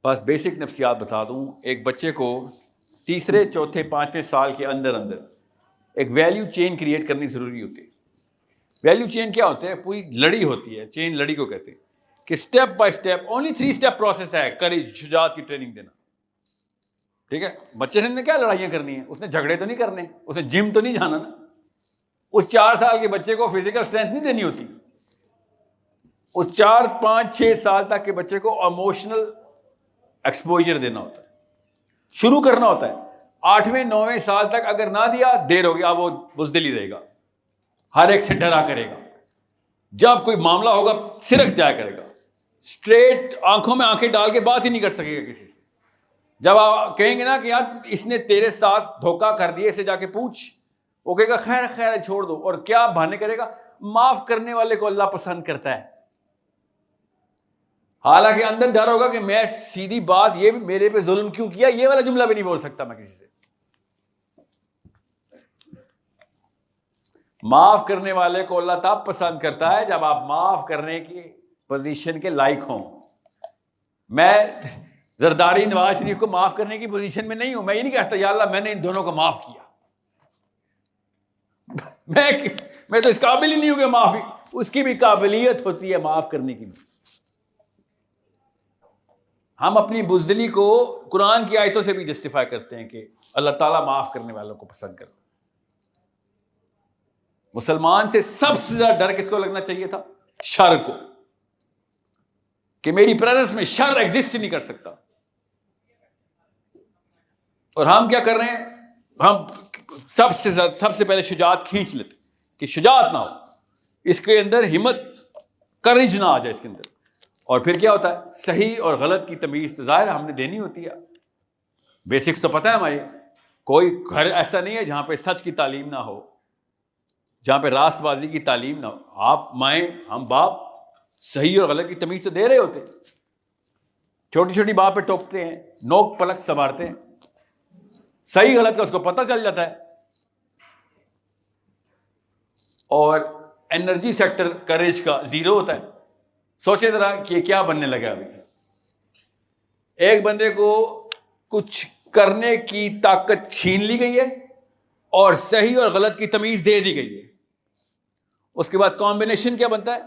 बस बेसिक नफ्सियात बता दूं। एक बच्चे को तीसरे चौथे पाँचवें साल के अंदर अंदर एक वैल्यू चेन क्रिएट करनी ज़रूरी होती है। वैल्यू चेन क्या होता है? पूरी लड़ी होती है, चेन लड़ी को कहते हैं कि step by step only 3 step process है करेज, शुजात की ट्रेनिंग देना। ठीक है, बच्चे ने क्या लड़ाइयाँ करनी है? उसने झगड़े तो नहीं करने, उसने जिम तो नहीं जाना ना। उस 4 साल के बच्चे को फिजिकल स्ट्रेंथ नहीं देनी होती। उस 4, 5, 6 साल तक के बच्चे को इमोशनल एक्सपोजर देना होता है, शुरू करना होता है। 8वें 9वें साल तक अगर ना दिया, देर हो गया, वो बुज़दिली रहेगा, हर एक से डरा करेगा, जब कोई मामला होगा सिरक जाया करेगा, स्ट्रेट आंखों में आंखें डाल के बात ही नहीं कर सकेगा किसी से। जब आप कहेंगे ना कि यार इसने तेरे साथ धोखा कर दिया, इसे जाके पूछ, वो कहेगा खैर खैर छोड़ दो, और क्या बहाने करेगा? माफ करने वाले को अल्लाह पसंद करता है। हालांकि अंदर डर होगा कि मैं सीधी बात, ये मेरे पे जुल्म क्यों किया, ये वाला जुमला भी नहीं बोल सकता मैं किसी से। माफ करने वाले को अल्लाह तब पसंद करता है जब आप माफ करने की पोजीशन के लायक हों। मैं जरदारी नवाज शरीफ को माफ करने की पोजीशन में नहीं हूं। मैं ये नहीं कहता या अल्लाह मैंने इन दोनों को माफ किया। मैं तो इस काबिल ही नहीं हूं कि माफी, उसकी भी काबिलियत होती है माफ करने की। हम अपनी बुज़दिली को कुरान की आयतों से भी जस्टिफाई करते हैं कि अल्लाह ताला माफ करने वालों को पसंद करता है। मुसलमान से सबसे ज्यादा डर किसको लगना चाहिए था? शर को, कि मेरी प्रेजेंस में शर एग्जिस्ट नहीं कर सकता। और हम क्या कर रहे हैं? हम सबसे पहले शुजात खींच लेते कि शुजात ना हो, इसके अंदर हिम्मत, करेज ना आ जाए इसके अंदर। और फिर क्या होता है? सही और गलत की तमीज तो जाहिर हमने देनी होती है। बेसिक्स तो पता है हमारी। कोई घर ऐसा नहीं है जहां पे सच की तालीम ना हो, जहां पे रास्तबाजी की तालीम ना हो। आप माएँ, हम बाप सही और गलत की तमीज तो दे रहे होते, छोटी छोटी बात पे टोकते हैं, नोक पलक संवारते हैं, सही गलत का उसको पता चल जाता है। और एनर्जी सेक्टर करेज का जीरो होता है। सोचे जरा कि क्या बनने लगा अभी। एक बंदे को कुछ करने की ताकत छीन ली गई है और सही और गलत की तमीज दे दी गई है। उसके बाद कॉम्बिनेशन क्या बनता है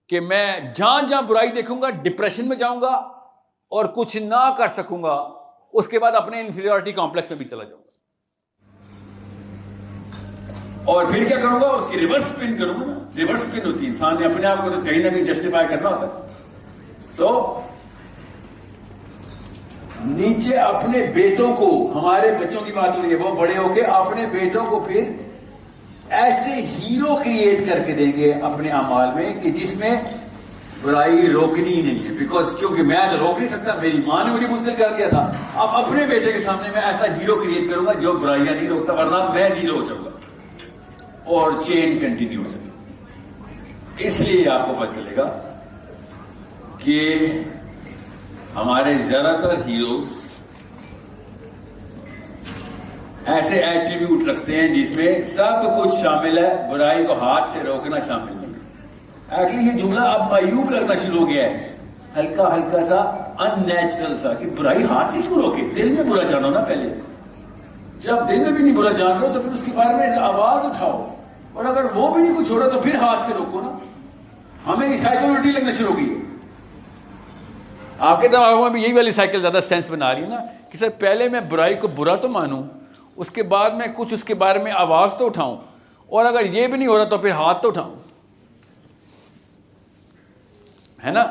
कि मैं जहां जहां बुराई देखूंगा डिप्रेशन में जाऊंगा और कुछ ना कर सकूंगा। उसके बाद अपने इंफीरियरिटी कॉम्प्लेक्स में भी चला जाऊंगा और फिर क्या करूंगा? उसकी रिवर्स स्पिन करूंगा ना। रिवर्स स्पिन होती है, इंसान ने अपने आप को तो कहीं ना कहीं जस्टिफाई करना होता है। तो नीचे अपने बेटों को, हमारे बच्चों की बात हो रही है, वो बड़े होके अपने बेटों को फिर ऐसे हीरो क्रिएट करके देंगे अपने अमाल में कि जिसमें बुराई रोकनी ही नहीं है। बिकॉज क्योंकि मैं तो रोक नहीं सकता, मेरी मां ने मुझे मुश्किल कर दिया था। अब अपने बेटे के सामने मैं ऐसा हीरो क्रिएट करूंगा जो बुराइयां नहीं रोकता, वरना मैं हीरो हो जाऊंगा और चेन कंटिन्यू हो जाएगी। इसलिए आपको पता चलेगा कि हमारे ज्यादातर हीरोज ऐसे एट्रीब्यूट रखते हैं जिसमें सब कुछ शामिल है, बुराई को हाथ से रोकना शामिल नहीं। एक्चुअली ये जुमला अब मायूब लगना शुरू हो गया है, हल्का हल्का सा अननेचुरल सा, कि बुराई हाथ से क्यों रोके? दिल में बुरा जानो ना पहले। जब दिल में भी नहीं बुरा जान लो तो फिर उसके बारे में आवाज उठाओ, और अगर वो भी नहीं कुछ हो रहा तो फिर हाथ से रोको ना। हमें साइकिल उल्टी लगना शुरू हो गई। आपके दिमाग में भी यही वाली साइकिल ज्यादा सेंस बना रही है ना कि सर पहले मैं बुराई को बुरा तो मानूं, उसके बाद मैं कुछ उसके बारे में आवाज तो उठाऊं, और अगर ये भी नहीं हो रहा तो फिर हाथ तो उठाऊं, है ना?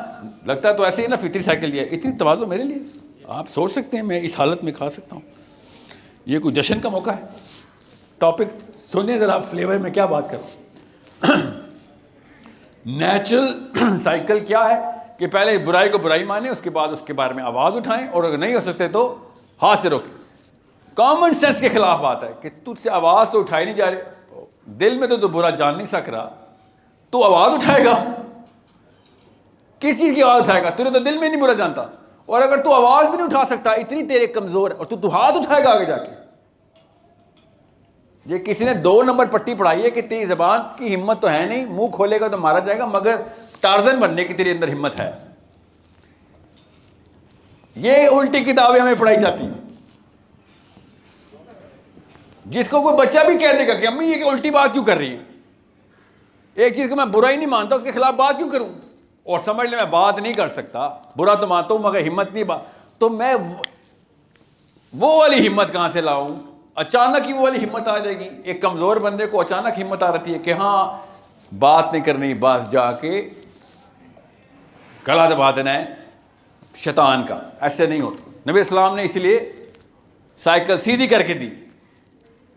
लगता तो ऐसे ही ना, फितरी साइकिल। ये इतनी तवाज़ो मेरे लिए, आप सोच सकते हैं मैं इस हालत में खा सकता हूं। ये कोई जश्न का मौका है। टॉपिक सुनिए जरा, फ्लेवर में क्या बात करूं। नेचुरल साइकिल क्या है कि पहले बुराई को बुराई माने, उसके बाद उसके बारे में आवाज उठाएं, और अगर नहीं हो सकते तो हाथ से रोकें। कॉमन सेंस के खिलाफ बात है कि तुझसे आवाज तो उठाई नहीं जा रही, दिल में तो बुरा जान नहीं सक रहा, तो आवाज उठाएगा? किस चीज की आवाज उठाएगा? तूने तो दिल में नहीं बुरा जानता, और अगर तू आवाज भी नहीं उठा सकता, इतनी तेरे कमजोर है, और तू हाथ उठाएगा आगे जाके। ये किसी ने 2 नंबर पट्टी पढ़ाई है कि तेरी जबान की हिम्मत तो है नहीं, मुंह खोलेगा तो मारा जाएगा, मगर टार्जन बनने की तेरे अंदर हिम्मत है। ये उल्टी किताबें हमें पढ़ाई जाती हैं। जिसको कोई बच्चा भी कह देगा कि अम्मी ये उल्टी बात क्यों कर रही है, एक चीज को मैं बुरा ही नहीं मानता, उसके खिलाफ बात क्यों करूं, और समझ ले मैं बात नहीं कर सकता, बुरा तो मानता हूं मगर हिम्मत नहीं बात, तो मैं वो वाली हिम्मत कहां से लाऊं? अचानक ही वो वाली हिम्मत आ जाएगी। एक कमजोर बंदे को अचानक हिम्मत आ रही है कि हाँ बात नहीं करनी, बस जाके गला दबा देना है शैतान का। ऐसे नहीं होता। नबी इस्लाम ने इसलिए साइकिल सीधी करके दी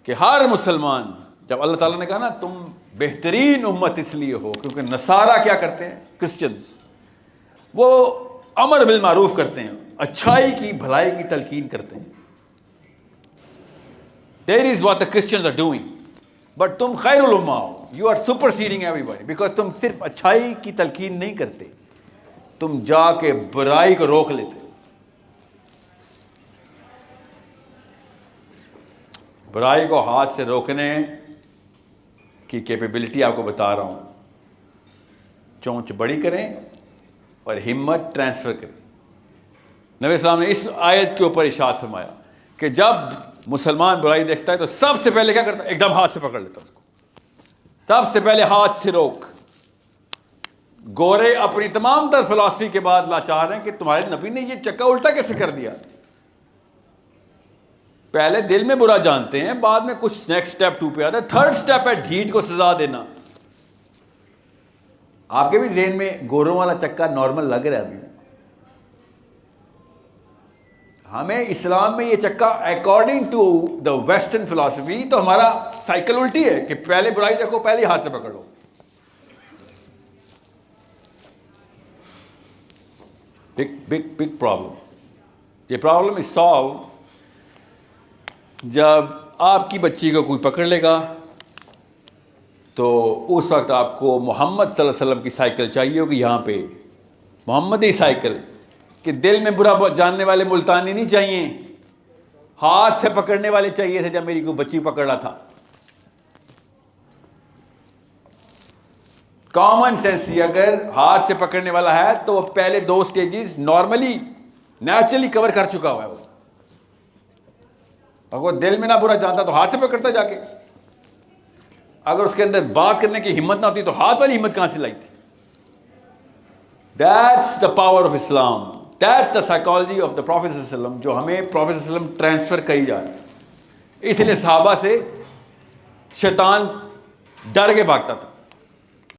कि हर मुसलमान, जब अल्लाह ताला ने कहा ना तुम बेहतरीन उम्मत इसलिए हो क्योंकि नसारा क्या करते हैं, क्रिश्चियंस, वो अमर बिल मारूफ करते हैं, अच्छाई की भलाई की तलकीन करते हैं। That is what the Christians are doing. But तुम खैरुल उम्मा हो, you are superseding everybody because तुम सिर्फ अच्छाई की तलकीन नहीं करते, तुम जाके बुराई को रोक लेते। बुराई को हाथ से रोकने की कैपेबिलिटी आपको बता रहा हूं। चोंच बड़ी करें और हिम्मत ट्रांसफर करें। नबी इस्लाम ने इस आयत के ऊपर इरशाद फरमाया कि जब मुसलमान बुराई देखता है तो सबसे पहले क्या करता है, एकदम हाथ से पकड़ लेता है उसको, सबसे पहले हाथ से रोक। गोरे अपनी तमाम तर फिलॉसफी के बाद लाचार हैं कि तुम्हारे नबी ने ये चक्का उल्टा कैसे कर दिया। पहले दिल में बुरा जानते हैं, बाद में कुछ नेक्स्ट स्टेप 2 पे आता है। थर्ड स्टेप है ढीठ को सजा देना। आपके भी ज़हन में गोरों वाला चक्का नॉर्मल लग रहा है अभी, हमें इस्लाम में ये चक्का according to the western philosophy तो हमारा साइकिल उल्टी है कि पहले बुराई देखो, पहले हाथ से पकड़ लो। Big big big problem. ये प्रॉब्लम इज सॉल्व जब आपकी बच्ची को कोई पकड़ लेगा तो उस वक्त आपको मोहम्मद सल्लल्लाहु अलैहि वसल्लम की साइकिल चाहिए होगी, यहाँ पे मोहम्मदी साइकिल, कि दिल में बुरा जानने वाले मुल्तानी नहीं चाहिए, हाथ से पकड़ने वाले चाहिए थे। जब मेरी कोई बच्ची पकड़ रहा था, कॉमन सेंस ही अगर हाथ से पकड़ने वाला है तो वो पहले 2 स्टेजेस नॉर्मली नेचुरली कवर कर चुका हुआ है। वो अगर दिल में ना बुरा जानता तो हाथ से पकड़ता जाके, अगर उसके अंदर बात करने की हिम्मत ना होती तो हाथ वाली हिम्मत कहां से लाई थी। That's the power of Islam, that's the psychology of the prophet सल्लल्लाहु अलैहि वसल्लम, जो हमें प्रॉफेट सल्लल्लाहु अलैहि वसल्लम ट्रांसफर करी जा रही है। इसलिए सहाबा से शैतान डर के भागता था।